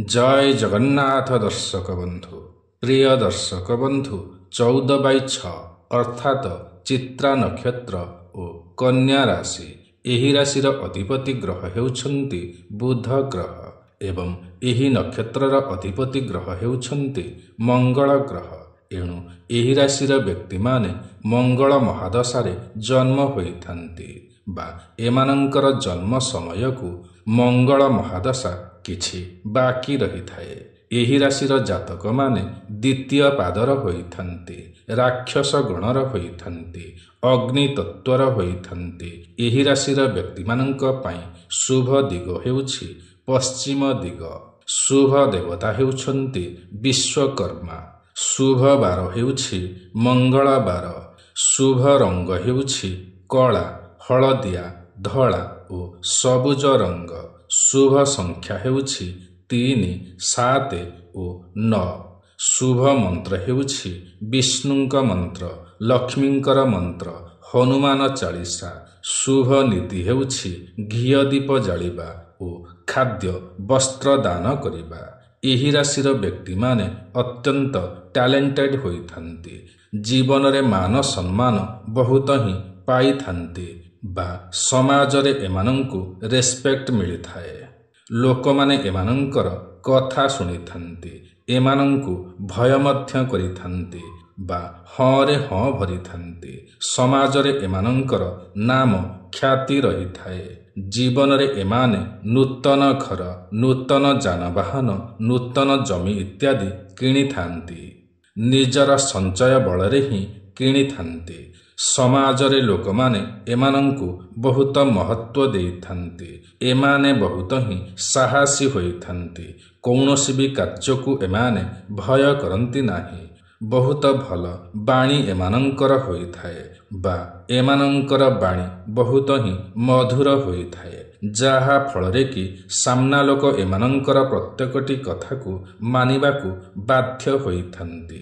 जय जगन्नाथ दर्शक बंधु प्रिय दर्शक बंधु 14/6 अर्थात चित्रा नक्षत्र और कन्या राशि एही राशिर अधिपति ग्रह हेउछन्ति बुध ग्रह एवं एही नक्षत्रर अधिपति ग्रह हेउछन्ति मंगल ग्रह। एणु एही राशिर व्यक्ति माने मंगल महादशारे जन्म होइथान्ति बा एमानंकर जन्म समय को मंगल महादशा किछि बाकी रही थाए। एही राशिर जातक माने द्वितीय पादर होइथान्ति, राक्षस गणर होइथान्ति, अग्नि तत्वर होइथान्ति। एही राशिर व्यक्ति मानंक पई शुभ दिग हेउछि पश्चिम दिग। शुभ देवता हेउछन्ति विश्वकर्मा। शुभ बार हेउछि मंगलवार। शुभ रंग हेउछि कला, हलदिया, धला और सबुज रंग। शुभ संख्या हेउछि 3, 7 और 9। शुभ मंत्र हेउछि विष्णुंक मंत्र, लक्ष्मींकर मंत्र, हनुमान चालीसा। शुभ नीति हेउछि घिय दीप जालिबा और खाद्य वस्त्र दान करिबा। एही राशिर व्यक्ति माने अत्यंत टैलेंटेड होइथान्ति। जीवन रे मान सम्मान बहुत ही पाइथान्ति बा समाज रे एमानंकु रेस्पेक्ट मिली थाए। लोक माने एमानंकर कथा सुनिथान्ति, एमानंकु भय मध्य करिथान्ति बा हाँ रे हाँ भरिथान्ति। समाज रे एमानंकर नाम ख्याति रही थाए। जीवन रे एमाने नूतन घर, नूतन जानवाहन, नूतन जमी इत्यादि किणिथान्ति। निजर संचय बलरे ही किणिथान्ति। समाज रे लोक माने एमानंकु बहुत महत्व देइथान्ति। एमाने बहुत ही साहसी होइथान्ति। कौनसी भी कार्य को एमाने भय करन्ति नाही। बहुत भल बाणी एमानंकर होइथाए बा एमानंकर बाणी बहुत ही मधुर होइथाए, जाहा फलरे कि सामना लोक एमानंकर प्रत्येकटी कथा को मानिबाकु बाध्य होइथान्ति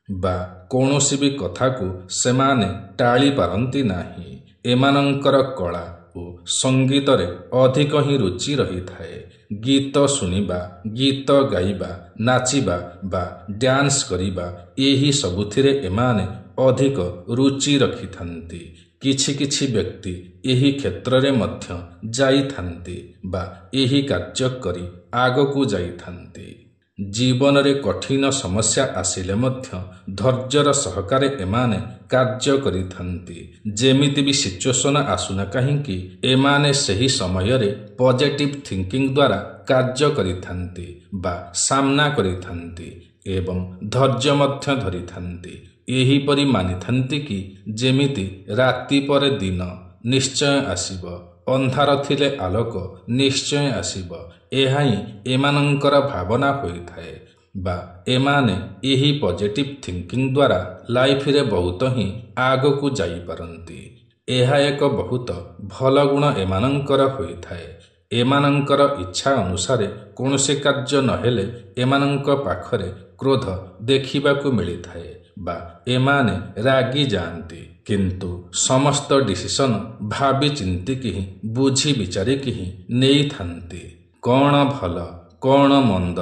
बा कौनसी भी कथा को सेमाने टाली पारंती नाही। एमानंकर कला और संगीत रे अधिक ही रुचि रही थाए। गीत सुनिबा, गीत गाइबा, नाचिबा बा डांस करिबा एही सबुथिरे एमाने अधिक रुचि रखिथान्ति। किछि किछि व्यक्ति एही क्षेत्र रे मध्य जाइथान्ति बा एही कार्य करी आगकु जाइथान्ति। जीवन रे कठिन समस्या आसिले मध्य धैर्यर सहकारे एमाने कार्य करिथान्ति। जेमिति भी सिचुएशन आसुना काहींकि एमाने सही समय रे पॉजिटिव थिंकिंग द्वारा कार्य करिथान्ति बा सामना करिथान्ति एवं धैर्य मध्य धरिथान्ति। एही परि मानिथान्ति कि जेमिति राति परे दिन निश्चय आसीब, अंधार थिले आलोक निश्चय आसीब। एहा ही एमानंकर भावना होइथाए बा एमाने एही पॉजिटिव थिंकिंग द्वारा लाइफ रे बहुत ही आगकु जाई पारंती। एहा एक बहुत भल गुण एमानंकर होइथाए। एमानंकर इच्छा अनुसार कौनसी कार्य नहेले एमानंक पाखरे क्रोध देखिबाकु मिलिथाए बा एमाने रागी जाआंती। किंतु समस्त डिसिशन भाबी चिंती कि बुझी विचारी कि नहीं थांती। कौन भल, कौन मंद,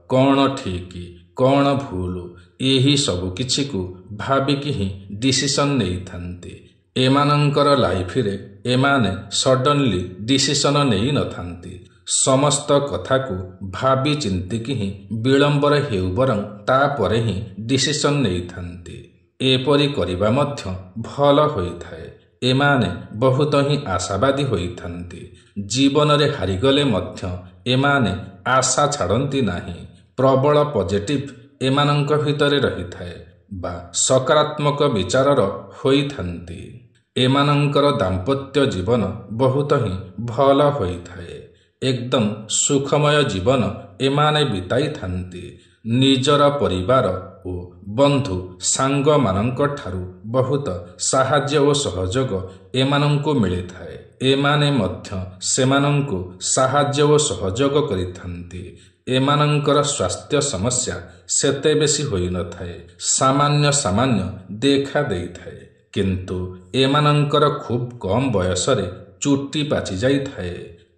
कौन ठीक, कौन भूल यही सबु किछि को भाबी कि डिसिशन नहीं थांती। एमानंकर लाइफ रे एमाने सडनली डिसिशन नहीं न थांती। समस्त कथा को भाबी चिंती कि विलंबर हेउ बरं तापरे ही डिसिशन नहीं थांती। एपरि करिबा मध्य भल होइथाए। एमाने बहुत ही आशावादी होइथान्ति। जीवन रे हारिगले मध्य एमाने आशा छाड़ती नाही। प्रबल पॉजिटिव एमानंक भितरे रहिथाए बा सकारात्मक विचारर होइथान्ति। एमानंकर दाम्पत्य जीवन बहुत ही भल होइथाए। एकदम सुखमय जीवन एमाने बिताई थान्ति। निजर परिवार ओ बंधु सांग मानंक ठारू बहुत साहाଯ୍य ओ सहयोग एमानंको मिलिथाए। एमाने मध्य सेमानंको साहाଯ୍य ओ सहयोग करिथान्ति। एमानंकर स्वास्थ्य समस्या सेते बेसी होई न थाए, सामान्य सामान्य देखा देइथाए। किंतु एमानंकर खूब कम बयस रे चुट्टी पाची जाई थाए।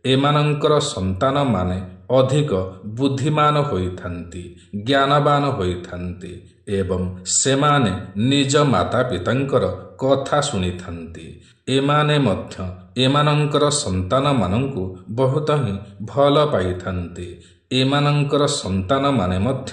एमानंकर संतान माने ଅଧିକ ବୁଦ୍ଧିମାନ ହୋଇଥାନ୍ତି, ଜ୍ଞାନବାନ ହୋଇଥାନ୍ତି ଏବଂ ସେମାନେ ନିଜ ମାତା ପିତାଙ୍କର କଥା ଶୁଣିଥାନ୍ତି। ଏମାନେ ମଧ୍ୟ ଏମାନଙ୍କର ସନ୍ତାନମାନଙ୍କୁ ବହୁତ ହିଁ ଭଲ ପାଇଥାନ୍ତି। ଏମାନଙ୍କର ସନ୍ତାନମାନେ ମଧ୍ୟ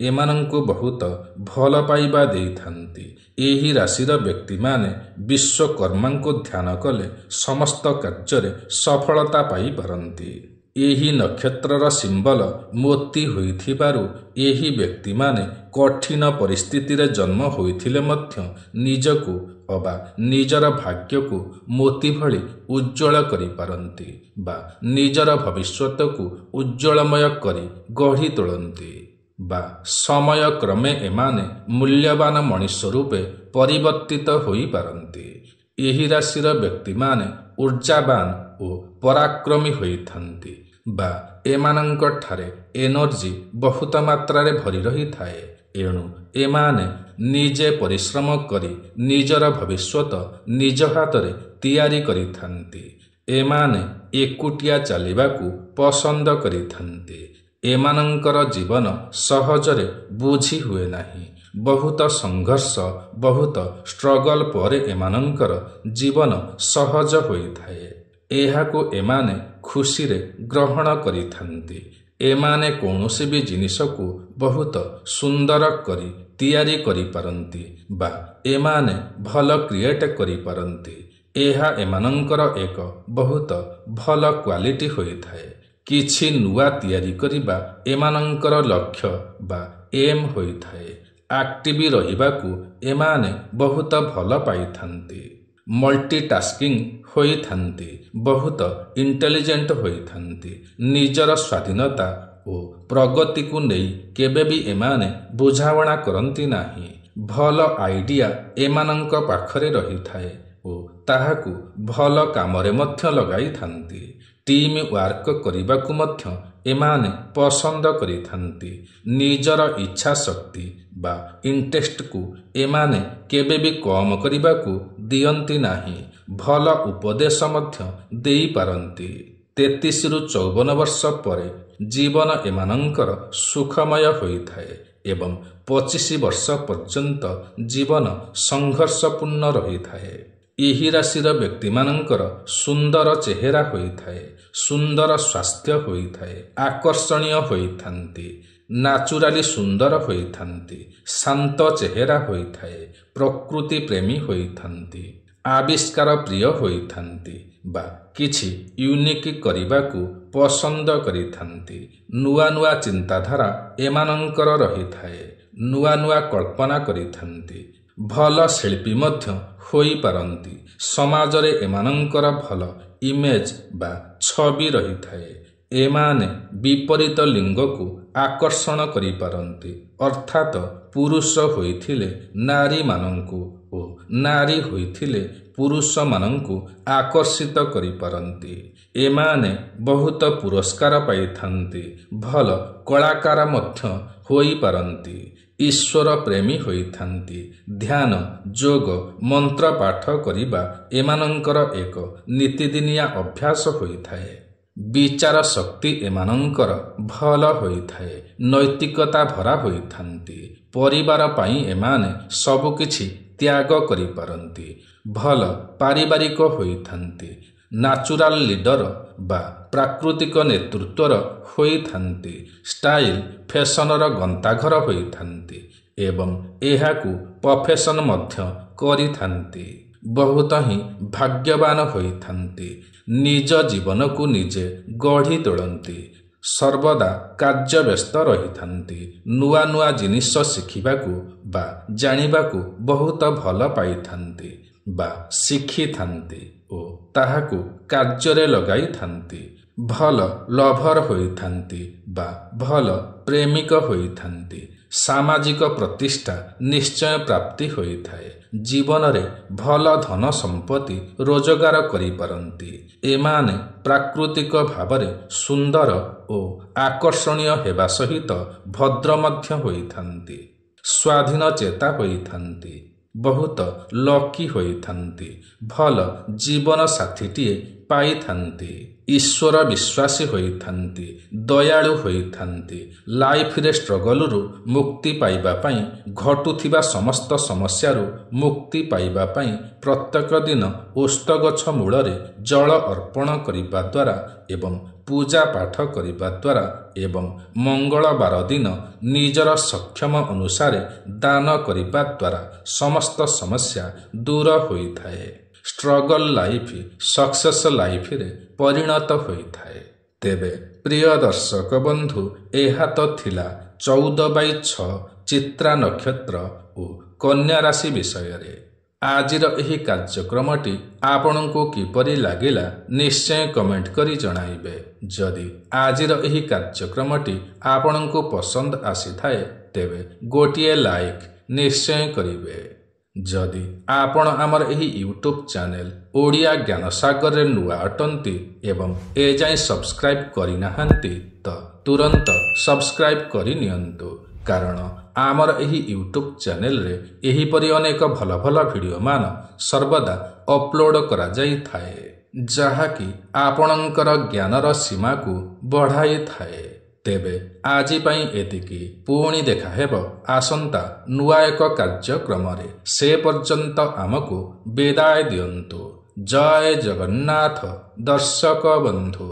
ଏମାନଙ୍କୁ ବହୁତ ଭଲ ପାଇବା ଦେଇଥାନ୍ତି। ଏହି ରାଶିର ବ୍ୟକ୍ତିମାନେ ବିଶ୍ୱକର୍ମାଙ୍କୁ ଧ୍ୟାନ କଲେ ସମସ୍ତ କାର୍ଯ୍ୟରେ ସଫଳତା ପାଇପାରନ୍ତି। ଏହି ନକ୍ଷତ୍ରର ସିମ୍ବଲ ମୋତି ହୋଇଥିବାରୁ ଏହି ବ୍ୟକ୍ତିମାନେ କଠିନ ପରିସ୍ଥିତିରେ ଜନ୍ମ ହୋଇଥିଲେ ମଧ୍ୟ ନିଜକୁ ଅବା ନିଜର ଭାଗ୍ୟକୁ ମୋତି ଭଳି ଉଜ୍ଜଳ କରିପାରନ୍ତି ବା ନିଜର ଭବିଷ୍ୟତକୁ ଉଜ୍ଜଳମୟ କରି ଗଢ଼ି ତୋଳନ୍ତି ବା ସମୟ କ୍ରମେ ଏମାନେ ମୂଲ୍ୟବାନ ମଣିଷ ରୂପେ ପରିବର୍ତ୍ତିତ ହୋଇପାରନ୍ତି। ଏହି ରାଶିର ବ୍ୟକ୍ତିମାନେ ଉର୍ଜାବାନ ଓ ପରାକ୍ରମୀ ହୋଇଥାନ୍ତି ବା ଏମାନଙ୍କଠାରେ ଏନର୍ଜି ବହୁତ ମାତ୍ରାରେ ଭରି ରହିଥାଏ। ଏଣୁ ଏମାନେ ନିଜେ ପରିଶ୍ରମ କରି ନିଜର ଭବିଷ୍ୟତ ନିଜ ହାତରେ ତିଆରି କରିଥାନ୍ତି। ଏମାନେ ଏକୁଟିଆ ଚାଲିବାକୁ ପସନ୍ଦ କରିଥାନ୍ତି। ଏମାନଙ୍କର ଜୀବନ ସହଜରେ ବୁଝି ହୁଏ ନାହିଁ। ବହୁତ ସଂଘର୍ଷ, ବହୁତ ଷ୍ଟ୍ରଗଲ ପରେ ଏମାନଙ୍କର ଜୀବନ ସହଜ ହୋଇଥାଏ। ଏହାକୁ ଏମାନେ ଖୁସିରେ ଗ୍ରହଣ କରିଥାନ୍ତି। ଏମାନେ କୌଣସି ବି ଜିନିଷକୁ ବହୁତ ସୁନ୍ଦର କରି ତିଆରି କରିପାରନ୍ତି ବା ଏମାନେ ଭଲ କ୍ରିଏଟ୍ କରିପାରନ୍ତି। ଏହା ଏମାନଙ୍କର ଏକ ବହୁତ ଭଲ କ୍ୱାଲିଟି ହୋଇଥାଏ। କିଛି ନୂଆ ତିଆରି କରିବା ଏମାନଙ୍କର ଲକ୍ଷ୍ୟ ବା ଏମ୍ ହୋଇଥାଏ। ଆକ୍ଟିଭ ରହିବାକୁ ଏମାନେ ବହୁତ ଭଲ ପାଇଥାନ୍ତି। ମଲ୍ଟିଟାସ୍କିଂ ହୋଇଥାନ୍ତି, ବହୁତ ଇଣ୍ଟେଲିଜେଣ୍ଟ ହୋଇଥାନ୍ତି। ନିଜର ସ୍ୱାଧୀନତା ଓ ପ୍ରଗତିକୁ ନେଇ କେବେ ବି ଏମାନେ ବୁଝାମଣା କରନ୍ତି ନାହିଁ। ଭଲ ଆଇଡ଼ିଆ ଏମାନଙ୍କ ପାଖରେ ରହିଥାଏ ଓ ତାହାକୁ ଭଲ କାମରେ ମଧ୍ୟ ଲଗାଇଥାନ୍ତି। ଟିମ୍ ୱାର୍କ କରିବାକୁ ମଧ୍ୟ ଏମାନେ ପସନ୍ଦ କରିଥାନ୍ତି। ନିଜର ଇଚ୍ଛା ଶକ୍ତି ବା ଇଣ୍ଟରେଷ୍ଟକୁ ଏମାନେ କେବେ ବି କମ୍ କରିବାକୁ ଦିଅନ୍ତି ନାହିଁ। ଭଲ ଉପଦେଶ ମଧ୍ୟ ଦେଇପାରନ୍ତି। 33ରୁ 54 ବର୍ଷ ପରେ ଜୀବନ ଏମାନଙ୍କର ସୁଖମୟ ହୋଇଥାଏ ଏବଂ 25 ବର୍ଷ ପର୍ଯ୍ୟନ୍ତ ଜୀବନ ସଂଘର୍ଷପୂର୍ଣ୍ଣ ରହିଥାଏ। ଏହି ରାଶିର ବ୍ୟକ୍ତିମାନଙ୍କର ସୁନ୍ଦର ଚେହେରା ହୋଇଥାଏ, ସୁନ୍ଦର ସ୍ୱାସ୍ଥ୍ୟ ହୋଇଥାଏ, ଆକର୍ଷଣୀୟ ହୋଇଥାନ୍ତି, ନ୍ୟାଚୁରାଲି ସୁନ୍ଦର ହୋଇଥାନ୍ତି, ଶାନ୍ତ ଚେହେରା ହୋଇଥାଏ, ପ୍ରକୃତି ପ୍ରେମୀ ହୋଇଥାନ୍ତି, ଆବିଷ୍କାର ପ୍ରିୟ ହୋଇଥାନ୍ତି ବା କିଛି ୟୁନିକ୍ କରିବାକୁ ପସନ୍ଦ କରିଥାନ୍ତି। ନୂଆ ନୂଆ ଚିନ୍ତାଧାରା ଏମାନଙ୍କର ରହିଥାଏ। ନୂଆ ନୂଆ କଳ୍ପନା କରିଥାନ୍ତି। ଭଲ ଶିଳ୍ପୀ ମଧ୍ୟ ହୋଇପାରନ୍ତି। ସମାଜରେ ଏମାନଙ୍କର ଭଲ ଇମେଜ ବା ଛବି ରହିଥାଏ। ଏମାନେ ବିପରୀତ ଲିଙ୍ଗକୁ ଆକର୍ଷଣ କରିପାରନ୍ତି, ଅର୍ଥାତ ପୁରୁଷ ହୋଇଥିଲେ ନାରୀମାନଙ୍କୁ ଓ ନାରୀ ହୋଇଥିଲେ ପୁରୁଷମାନଙ୍କୁ ଆକର୍ଷିତ କରିପାରନ୍ତି। ଏମାନେ ବହୁତ ପୁରସ୍କାର ପାଇଥାନ୍ତି। ଭଲ କଳାକାର ମଧ୍ୟ ହୋଇପାରନ୍ତି। ଈଶ୍ୱର ପ୍ରେମୀ ହୋଇଥାନ୍ତି। ଧ୍ୟାନ, ଯୋଗ, ମନ୍ତ୍ର ପାଠ କରିବା ଏମାନଙ୍କର ଏକ ନୀତିଦିନିଆ ଅଭ୍ୟାସ ହୋଇଥାଏ। ବିଚାର ଶକ୍ତି ଏମାନଙ୍କର ଭଲ ହୋଇଥାଏ। ନୈତିକତା ଭରା ହୋଇଥାନ୍ତି। ପରିବାର ପାଇଁ ଏମାନେ ସବୁକିଛି ତ୍ୟାଗ କରିପାରନ୍ତି। ଭଲ ପାରିବାରିକ ହୋଇଥାନ୍ତି। ନ୍ୟାଚୁରାଲ ଲିଡର ବା ପ୍ରାକୃତିକ ନେତୃତ୍ୱର ହୋଇଥାନ୍ତି। ଷ୍ଟାଇଲ ଫ୍ୟାସନର ଗନ୍ତାଘର ହୋଇଥାନ୍ତି ଏବଂ ଏହାକୁ ପ୍ରଫେସନ ମଧ୍ୟ କରିଥାନ୍ତି। ବହୁତ ହିଁ ଭାଗ୍ୟବାନ ହୋଇଥାନ୍ତି। ନିଜ ଜୀବନକୁ ନିଜେ ଗଢ଼ି ତୋଳନ୍ତି। ସର୍ବଦା କାର୍ଯ୍ୟବ୍ୟସ୍ତ ରହିଥାନ୍ତି। ନୂଆ ନୂଆ ଜିନିଷ ଶିଖିବାକୁ ବା ଜାଣିବାକୁ ବହୁତ ଭଲ ପାଇଥାନ୍ତି ବା ଶିଖିଥାନ୍ତି ଓ ତାହାକୁ କାର୍ଯ୍ୟରେ ଲଗାଇଥାନ୍ତି। ଭଲ ଲଭର ହୋଇଥାନ୍ତି ବା ଭଲ ପ୍ରେମିକ ହୋଇଥାନ୍ତି। ସାମାଜିକ ପ୍ରତିଷ୍ଠା ନିଶ୍ଚୟ ପ୍ରାପ୍ତି ହୋଇଥାଏ। ଜୀବନରେ ଭଲ ଧନ ସମ୍ପତ୍ତି ରୋଜଗାର କରିପାରନ୍ତି। ଏମାନେ ପ୍ରାକୃତିକ ଭାବରେ ସୁନ୍ଦର ଓ ଆକର୍ଷଣୀୟ ହେବା ସହିତ ଭଦ୍ର ମଧ୍ୟ ହୋଇଥାନ୍ତି। ସ୍ୱାଧୀନ ଚେତା ହୋଇଥାନ୍ତି। ବହୁତ ଲକି ହୋଇଥାନ୍ତି। ଭଲ ଜୀବନ ସାଥୀଟିଏ ପାଇଥାନ୍ତି। ଈଶ୍ୱର ବିଶ୍ୱାସୀ ହୋଇଥାନ୍ତି, ଦୟାଳୁ ହୋଇଥାନ୍ତି। ଲାଇଫରେ ଷ୍ଟ୍ରଗଲରୁ ମୁକ୍ତି ପାଇବା ପାଇଁ, ଘଟୁଥିବା ସମସ୍ତ ସମସ୍ୟାରୁ ମୁକ୍ତି ପାଇବା ପାଇଁ ପ୍ରତ୍ୟେକ ଦିନ ଓସ୍ତ ଗଛ ମୂଳରେ ଜଳ ଅର୍ପଣ କରିବା ଦ୍ୱାରା ଏବଂ ପୂଜା ପାଠ କରିବା ଦ୍ୱାରା ଏବଂ ମଙ୍ଗଳବାର ଦିନ ନିଜର ସକ୍ଷମ ଅନୁସାରେ ଦାନ କରିବା ଦ୍ୱାରା ସମସ୍ତ ସମସ୍ୟା ଦୂର ହୋଇଥାଏ। ଷ୍ଟ୍ରଗଲ ଲାଇଫ୍ ସକ୍ସେସ୍ ଲାଇଫରେ ପରିଣତ ହୋଇଥାଏ। ତେବେ ପ୍ରିୟ ଦର୍ଶକ ବନ୍ଧୁ, ଏହା ତ ଥିଲା 14/6 ଚିତ୍ରା ନକ୍ଷତ୍ର ଓ କନ୍ୟା ରାଶି ବିଷୟରେ। ଆଜିର ଏହି କାର୍ଯ୍ୟକ୍ରମଟି ଆପଣଙ୍କୁ କିପରି ଲାଗିଲା ନିଶ୍ଚୟ କମେଣ୍ଟ କରି ଜଣାଇବେ। ଯଦି ଆଜିର ଏହି କାର୍ଯ୍ୟକ୍ରମଟି ଆପଣଙ୍କୁ ପସନ୍ଦ ଆସିଥାଏ ତେବେ ଗୋଟିଏ ଲାଇକ୍ ନିଶ୍ଚୟ କରିବେ। ଯଦି ଆପଣ ଆମର ଏହି ୟୁଟ୍ୟୁବ୍ ଚ୍ୟାନେଲ ଓଡ଼ିଆ ଜ୍ଞାନସାଗରରେ ନୂଆ ଅଟନ୍ତି ଏବଂ ଏଯାଏଁ ସବସ୍କ୍ରାଇବ୍ କରିନାହାନ୍ତି ତ ତୁରନ୍ତ ସବସ୍କ୍ରାଇବ୍ କରିନିଅନ୍ତୁ, କାରଣ ଆମର ଏହି ୟୁଟ୍ୟୁବ୍ ଚ୍ୟାନେଲରେ ଏହିପରି ଅନେକ ଭଲ ଭଲ ଭିଡ଼ିଓମାନ ସର୍ବଦା ଅପଲୋଡ଼ କରାଯାଇଥାଏ, ଯାହାକି ଆପଣଙ୍କର ଜ୍ଞାନର ସୀମାକୁ ବଢ଼ାଇଥାଏ। ତେବେ ଆଜି ପାଇଁ ଏତିକି। ପୁଣି ଦେଖା ହେବ ଆସନ୍ତା ନୂଆ ଏକ କାର୍ଯ୍ୟକ୍ରମରେ। ସେ ପର୍ଯ୍ୟନ୍ତ ଆମକୁ ବିଦାୟ ଦିଅନ୍ତୁ। ଜୟ ଜଗନ୍ନାଥ ଦର୍ଶକ ବନ୍ଧୁ।